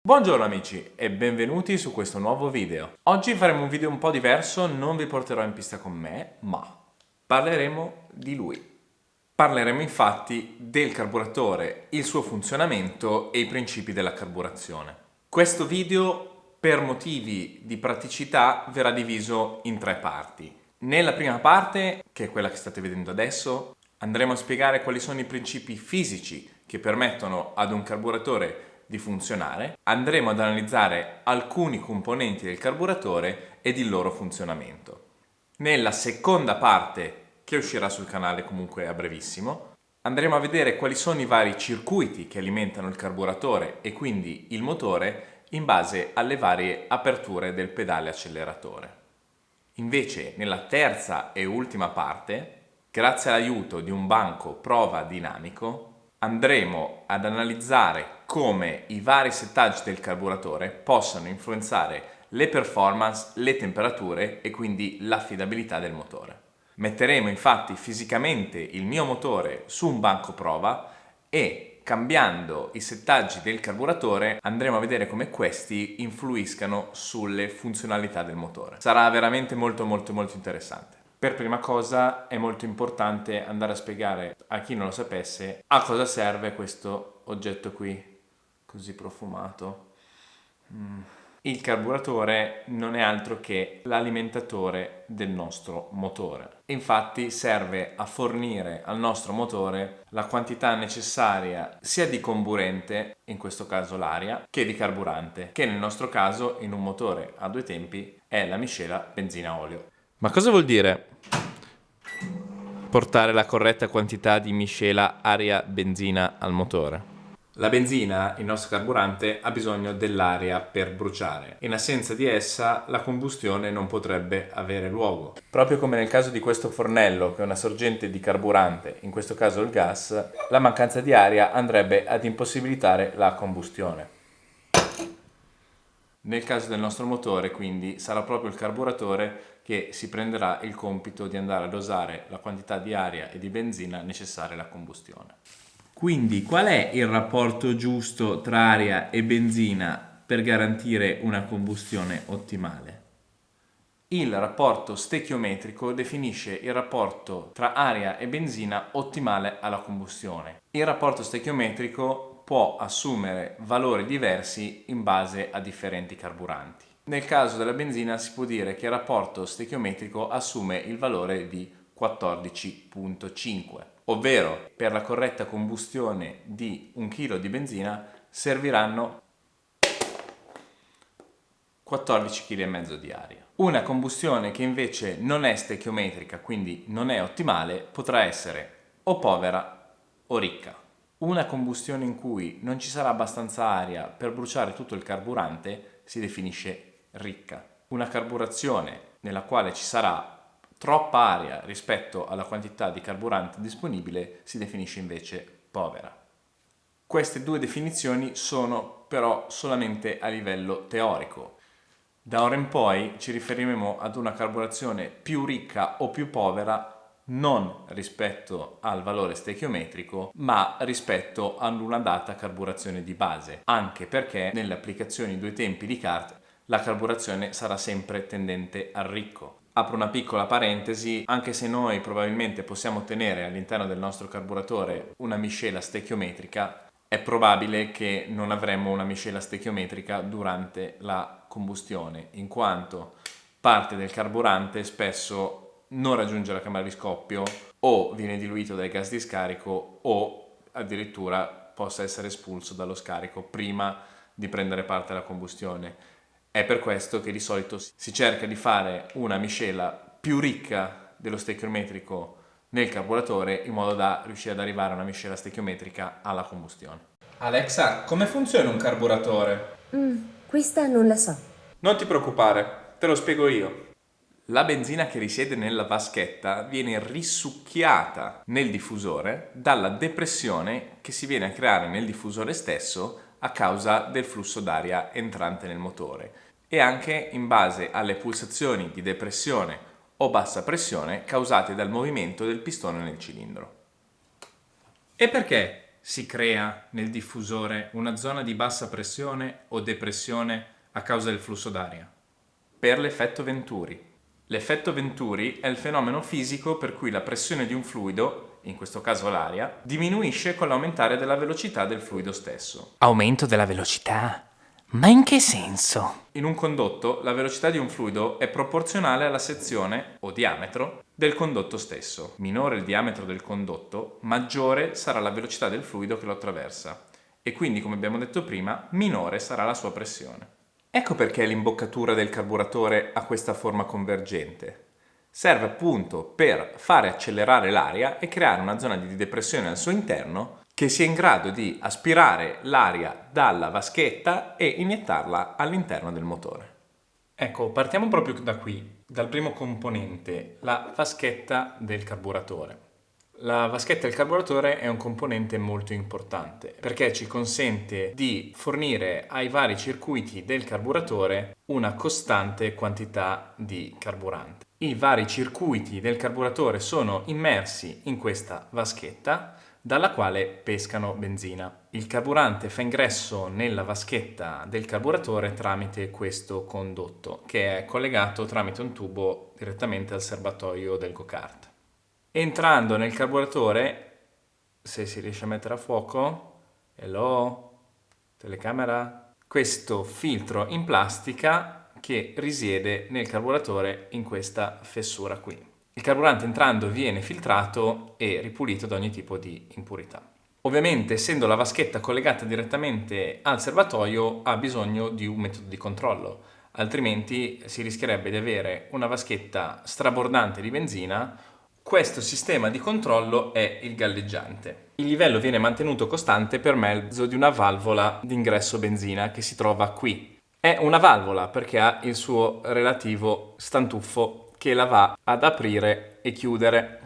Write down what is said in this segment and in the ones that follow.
Buongiorno amici e benvenuti su questo nuovo video. Oggi faremo un video un po' diverso, non vi porterò in pista con me, ma parleremo di lui. Parleremo infatti del carburatore, il suo funzionamento e i principi della carburazione. Questo video, per motivi di praticità, verrà diviso in 3 parti. Nella prima parte, che è quella che state vedendo adesso, andremo a spiegare quali sono i principi fisici che permettono ad un carburatore di funzionare. Andremo ad analizzare alcuni componenti del carburatore ed il loro funzionamento. Nella seconda parte, che uscirà sul canale comunque a brevissimo, andremo a vedere quali sono i vari circuiti che alimentano il carburatore e quindi il motore in base alle varie aperture del pedale acceleratore. Invece, nella terza e ultima parte, grazie all'aiuto di un banco prova dinamico, andremo ad analizzare come i vari settaggi del carburatore possano influenzare le performance, le temperature e quindi l'affidabilità del motore. Metteremo infatti fisicamente il mio motore su un banco prova e cambiando i settaggi del carburatore andremo a vedere come questi influiscano sulle funzionalità del motore. Sarà veramente molto interessante. Per prima cosa è molto importante andare a spiegare a chi non lo sapesse a cosa serve questo oggetto qui, così profumato. Il carburatore non è altro che l'alimentatore del nostro motore. Infatti serve a fornire al nostro motore la quantità necessaria sia di comburente, in questo caso l'aria, che di carburante, che nel nostro caso in un motore a 2 tempi è la miscela benzina-olio. Ma cosa vuol dire portare la corretta quantità di miscela aria-benzina al motore? La benzina, il nostro carburante, ha bisogno dell'aria per bruciare. In assenza di essa la combustione non potrebbe avere luogo. Proprio come nel caso di questo fornello, che è una sorgente di carburante, in questo caso il gas, la mancanza di aria andrebbe ad impossibilitare la combustione. Nel caso del nostro motore, quindi, sarà proprio il carburatore che si prenderà il compito di andare a dosare la quantità di aria e di benzina necessaria alla combustione. Quindi, qual è il rapporto giusto tra aria e benzina per garantire una combustione ottimale? Il rapporto stechiometrico definisce il rapporto tra aria e benzina ottimale alla combustione. Il rapporto stechiometrico può assumere valori diversi in base a differenti carburanti. Nel caso della benzina si può dire che il rapporto stechiometrico assume il valore di 14,5, ovvero per la corretta combustione di 1 kg di benzina serviranno 14,5 kg di aria. Una combustione che invece non è stechiometrica, quindi non è ottimale, potrà essere o povera o ricca. Una combustione in cui non ci sarà abbastanza aria per bruciare tutto il carburante si definisce ricca. Una carburazione nella quale ci sarà troppa aria rispetto alla quantità di carburante disponibile si definisce invece povera. Queste 2 definizioni sono però solamente a livello teorico. Da ora in poi ci riferiremo ad una carburazione più ricca o più povera non rispetto al valore stechiometrico, ma rispetto ad una data carburazione di base, anche perché nelle applicazioni 2 tempi di kart la carburazione sarà sempre tendente al ricco. Apro una piccola parentesi, anche se noi probabilmente possiamo ottenere all'interno del nostro carburatore una miscela stechiometrica, è probabile che non avremo una miscela stechiometrica durante la combustione, in quanto parte del carburante spesso non raggiunge la camera di scoppio o viene diluito dai gas di scarico o addirittura possa essere espulso dallo scarico prima di prendere parte alla combustione. È per questo che di solito si cerca di fare una miscela più ricca dello stechiometrico nel carburatore in modo da riuscire ad arrivare a una miscela stechiometrica alla combustione. Alexa, come funziona un carburatore? Questa non la so. Non ti preoccupare, te lo spiego io. La benzina che risiede nella vaschetta viene risucchiata nel diffusore dalla depressione che si viene a creare nel diffusore stesso a causa del flusso d'aria entrante nel motore e anche in base alle pulsazioni di depressione o bassa pressione causate dal movimento del pistone nel cilindro. E perché si crea nel diffusore una zona di bassa pressione o depressione a causa del flusso d'aria? Per l'effetto Venturi. L'effetto Venturi è il fenomeno fisico per cui la pressione di un fluido, in questo caso l'aria, diminuisce con l'aumentare della velocità del fluido stesso. Aumento della velocità? Ma in che senso? In un condotto, la velocità di un fluido è proporzionale alla sezione o diametro del condotto stesso. Minore il diametro del condotto, maggiore sarà la velocità del fluido che lo attraversa e quindi, come abbiamo detto prima, minore sarà la sua pressione. Ecco perché l'imboccatura del carburatore ha questa forma convergente. Serve appunto per fare accelerare l'aria e creare una zona di depressione al suo interno che sia in grado di aspirare l'aria dalla vaschetta e iniettarla all'interno del motore. Ecco, partiamo proprio da qui, dal primo componente, la vaschetta del carburatore. La vaschetta del carburatore è un componente molto importante perché ci consente di fornire ai vari circuiti del carburatore una costante quantità di carburante. I vari circuiti del carburatore sono immersi in questa vaschetta dalla quale pescano benzina. Il carburante fa ingresso nella vaschetta del carburatore tramite questo condotto che è collegato tramite un tubo direttamente al serbatoio del go-kart. Entrando nel carburatore, se si riesce a mettere a fuoco, hello, telecamera, questo filtro in plastica che risiede nel carburatore in questa fessura qui. Il carburante entrando viene filtrato e ripulito da ogni tipo di impurità. Ovviamente, essendo la vaschetta collegata direttamente al serbatoio, ha bisogno di un metodo di controllo, altrimenti si rischierebbe di avere una vaschetta strabordante di benzina. Questo sistema di controllo è il galleggiante. Il livello viene mantenuto costante per mezzo di una valvola di ingresso benzina che si trova qui. È una valvola perché ha il suo relativo stantuffo che la va ad aprire e chiudere.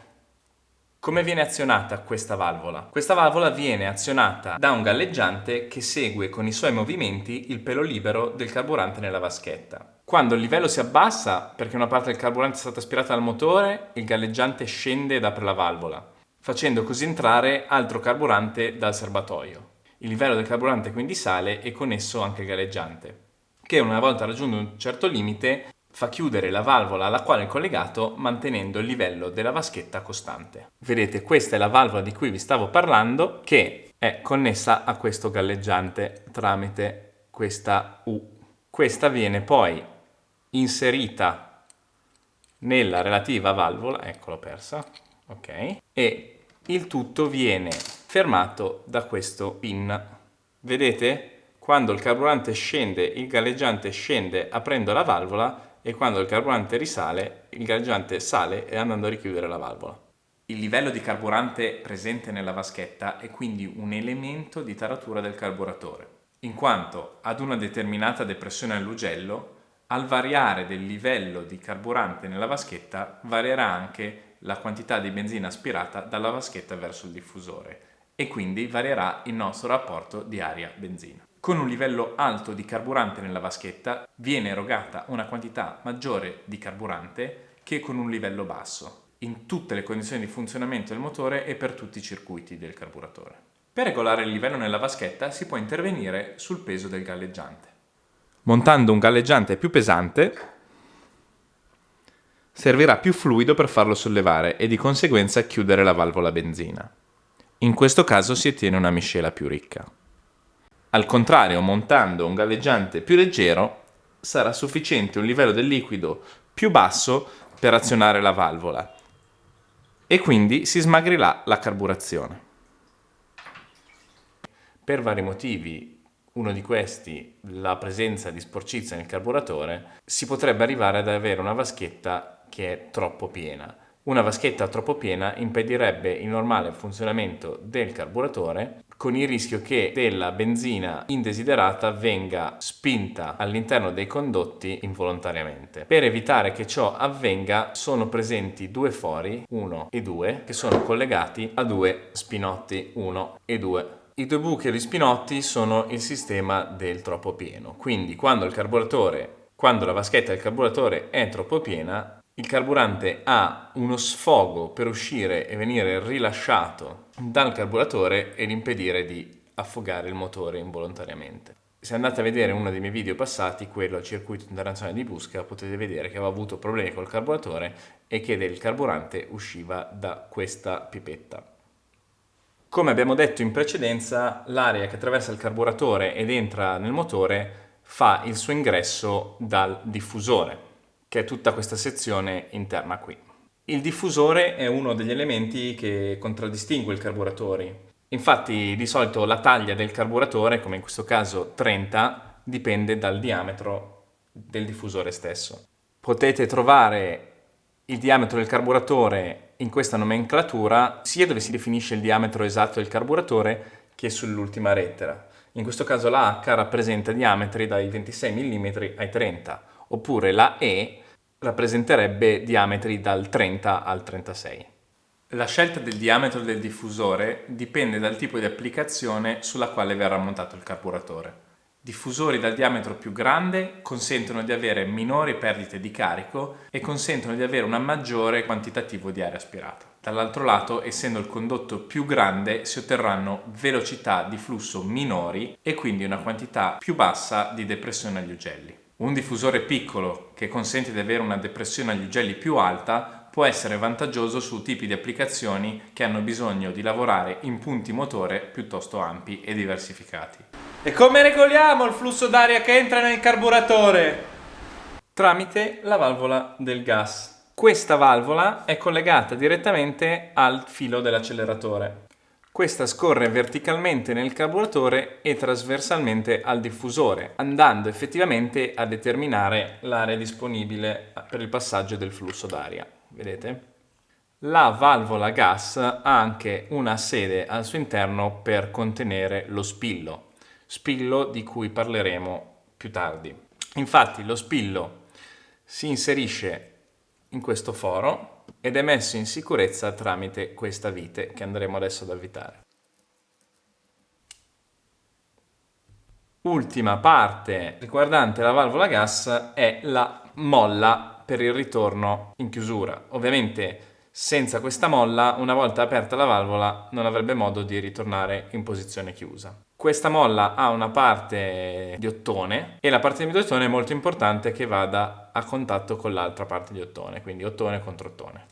Come viene azionata questa valvola? Questa valvola viene azionata da un galleggiante che segue con i suoi movimenti il pelo libero del carburante nella vaschetta. Quando il livello si abbassa, perché una parte del carburante è stata aspirata dal motore, il galleggiante scende ed apre la valvola, facendo così entrare altro carburante dal serbatoio. Il livello del carburante quindi sale e con esso anche il galleggiante, che una volta raggiunto un certo limite fa chiudere la valvola alla quale è collegato mantenendo il livello della vaschetta costante. Vedete, questa è la valvola di cui vi stavo parlando che è connessa a questo galleggiante tramite questa U. Questa viene poi inserita nella relativa valvola, ecco l'ho persa, ok, e il tutto viene fermato da questo pin. Vedete? Quando il carburante scende, il galleggiante scende aprendo la valvola e quando il carburante risale, il galleggiante sale e andando a richiudere la valvola. Il livello di carburante presente nella vaschetta è quindi un elemento di taratura del carburatore, in quanto ad una determinata depressione all'ugello, al variare del livello di carburante nella vaschetta varierà anche la quantità di benzina aspirata dalla vaschetta verso il diffusore e quindi varierà il nostro rapporto di aria-benzina. Con un livello alto di carburante nella vaschetta viene erogata una quantità maggiore di carburante che con un livello basso, in tutte le condizioni di funzionamento del motore e per tutti i circuiti del carburatore. Per regolare il livello nella vaschetta si può intervenire sul peso del galleggiante. Montando un galleggiante più pesante, servirà più fluido per farlo sollevare e di conseguenza chiudere la valvola benzina. In questo caso si ottiene una miscela più ricca. Al contrario, montando un galleggiante più leggero, sarà sufficiente un livello del liquido più basso per azionare la valvola e quindi si smagrirà la carburazione. Per vari motivi, uno di questi, la presenza di sporcizia nel carburatore, si potrebbe arrivare ad avere una vaschetta che è troppo piena Una vaschetta troppo piena impedirebbe il normale funzionamento del carburatore, con il rischio che della benzina indesiderata venga spinta all'interno dei condotti involontariamente. Per evitare che ciò avvenga sono presenti due fori, 1 e 2, che sono collegati a due spinotti 1 e 2. I due buchi e gli spinotti sono il sistema del troppo pieno, quindi quando la vaschetta del carburatore è troppo piena, il carburante ha uno sfogo per uscire e venire rilasciato dal carburatore ed impedire di affogare il motore involontariamente. Se andate a vedere uno dei miei video passati, quello al circuito internazionale di Busca, potete vedere che avevo avuto problemi col carburatore e che del carburante usciva da questa pipetta. Come abbiamo detto in precedenza, l'aria che attraversa il carburatore ed entra nel motore fa il suo ingresso dal diffusore, che è tutta questa sezione interna qui. Il diffusore è uno degli elementi che contraddistingue i carburatori. Infatti, di solito la taglia del carburatore, come in questo caso 30, dipende dal diametro del diffusore stesso. Potete trovare il diametro del carburatore in questa nomenclatura sia dove si definisce il diametro esatto del carburatore che sull'ultima lettera. In questo caso la H rappresenta diametri dai 26 mm ai 30, oppure la E rappresenterebbe diametri dal 30 al 36. La scelta del diametro del diffusore dipende dal tipo di applicazione sulla quale verrà montato il carburatore. Diffusori dal diametro più grande consentono di avere minori perdite di carico e consentono di avere un maggiore quantitativo di aria aspirata. Dall'altro lato, essendo il condotto più grande, si otterranno velocità di flusso minori e quindi una quantità più bassa di depressione agli ugelli. Un diffusore piccolo che consente di avere una depressione agli ugelli più alta può essere vantaggioso su tipi di applicazioni che hanno bisogno di lavorare in punti motore piuttosto ampi e diversificati. E come regoliamo il flusso d'aria che entra nel carburatore? Tramite la valvola del gas. Questa valvola è collegata direttamente al filo dell'acceleratore. Questa scorre verticalmente nel carburatore e trasversalmente al diffusore, andando effettivamente a determinare l'area disponibile per il passaggio del flusso d'aria. Vedete? La valvola gas ha anche una sede al suo interno per contenere lo spillo di cui parleremo più tardi. Infatti lo spillo si inserisce in questo foro ed è messo in sicurezza tramite questa vite che andremo adesso ad avvitare. Ultima parte riguardante la valvola gas è la molla per il ritorno in chiusura. Ovviamente senza questa molla, una volta aperta la valvola, non avrebbe modo di ritornare in posizione chiusa. Questa molla ha una parte di ottone e la parte di ottone è molto importante che vada a contatto con l'altra parte di ottone, quindi ottone contro ottone.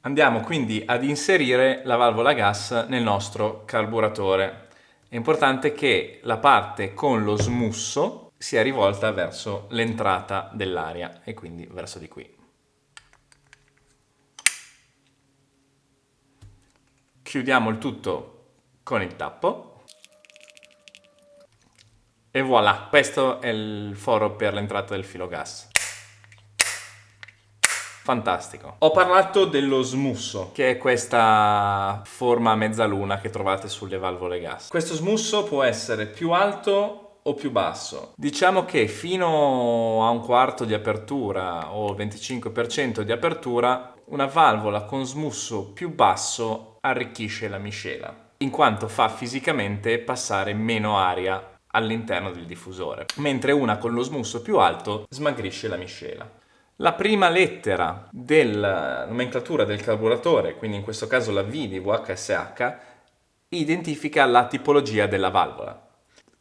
Andiamo quindi ad inserire la valvola gas nel nostro carburatore. È importante che la parte con lo smusso sia rivolta verso l'entrata dell'aria e quindi verso di qui. Chiudiamo il tutto con il tappo. E voilà, questo è il foro per l'entrata del filo gas. Fantastico. Ho parlato dello smusso, che è questa forma a mezzaluna che trovate sulle valvole gas. Questo smusso può essere più alto o più basso. Diciamo che fino a un quarto di apertura o 25% di apertura, una valvola con smusso più basso arricchisce la miscela, in quanto fa fisicamente passare meno aria all'interno del diffusore, mentre una con lo smusso più alto smagrisce la miscela. La prima lettera della nomenclatura del carburatore, quindi in questo caso la V di VHSH, identifica la tipologia della valvola.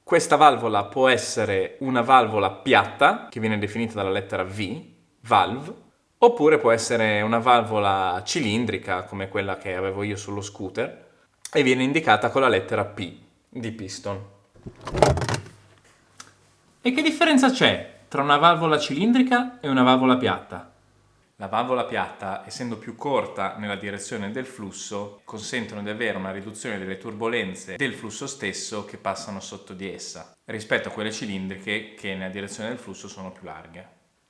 Questa valvola può essere una valvola piatta, che viene definita dalla lettera V, valve, oppure può essere una valvola cilindrica, come quella che avevo io sullo scooter, e viene indicata con la lettera P di piston. E che differenza c'è tra una valvola cilindrica e una valvola piatta? La valvola piatta, essendo più corta nella direzione del flusso, consentono di avere una riduzione delle turbolenze del flusso stesso che passano sotto di essa, rispetto a quelle cilindriche che nella direzione del flusso sono più larghe.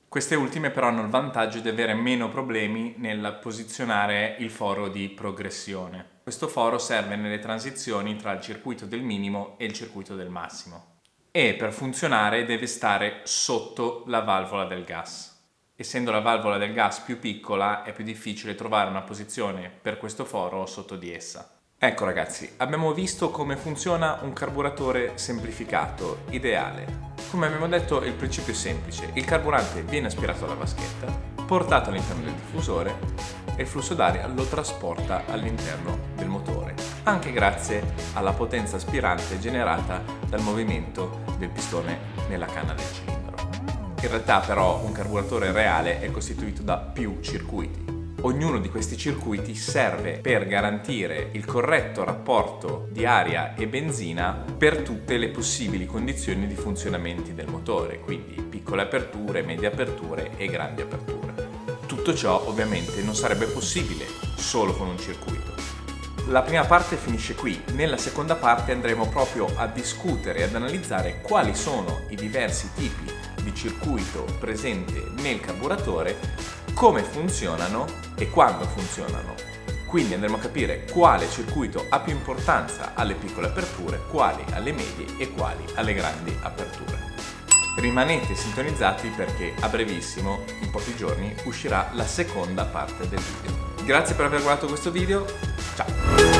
Queste ultime però hanno il vantaggio di avere meno problemi nel posizionare il foro di progressione. Questo foro serve nelle transizioni tra il circuito del minimo e il circuito del massimo. E per funzionare deve stare sotto la valvola del gas. Essendo la valvola del gas più piccola è più difficile trovare una posizione per questo foro sotto di essa. Ecco ragazzi, abbiamo visto come funziona un carburatore semplificato, ideale. Come abbiamo detto, il principio è semplice: il carburante viene aspirato dalla vaschetta, portato all'interno del diffusore e il flusso d'aria lo trasporta all'interno del motore, anche grazie alla potenza aspirante generata dal movimento del pistone nella canna del cilindro. In realtà però un carburatore reale è costituito da più circuiti. Ognuno di questi circuiti serve per garantire il corretto rapporto di aria e benzina per tutte le possibili condizioni di funzionamento del motore, quindi piccole aperture, medie aperture e grandi aperture. Tutto ciò ovviamente non sarebbe possibile solo con un circuito. La prima parte finisce qui, nella seconda parte andremo proprio a discutere e ad analizzare quali sono i diversi tipi di circuito presente nel carburatore, come funzionano e quando funzionano. Quindi andremo a capire quale circuito ha più importanza alle piccole aperture, quali alle medie e quali alle grandi aperture. Rimanete sintonizzati perché a brevissimo, in pochi giorni, uscirà la seconda parte del video. Grazie per aver guardato questo video, ciao!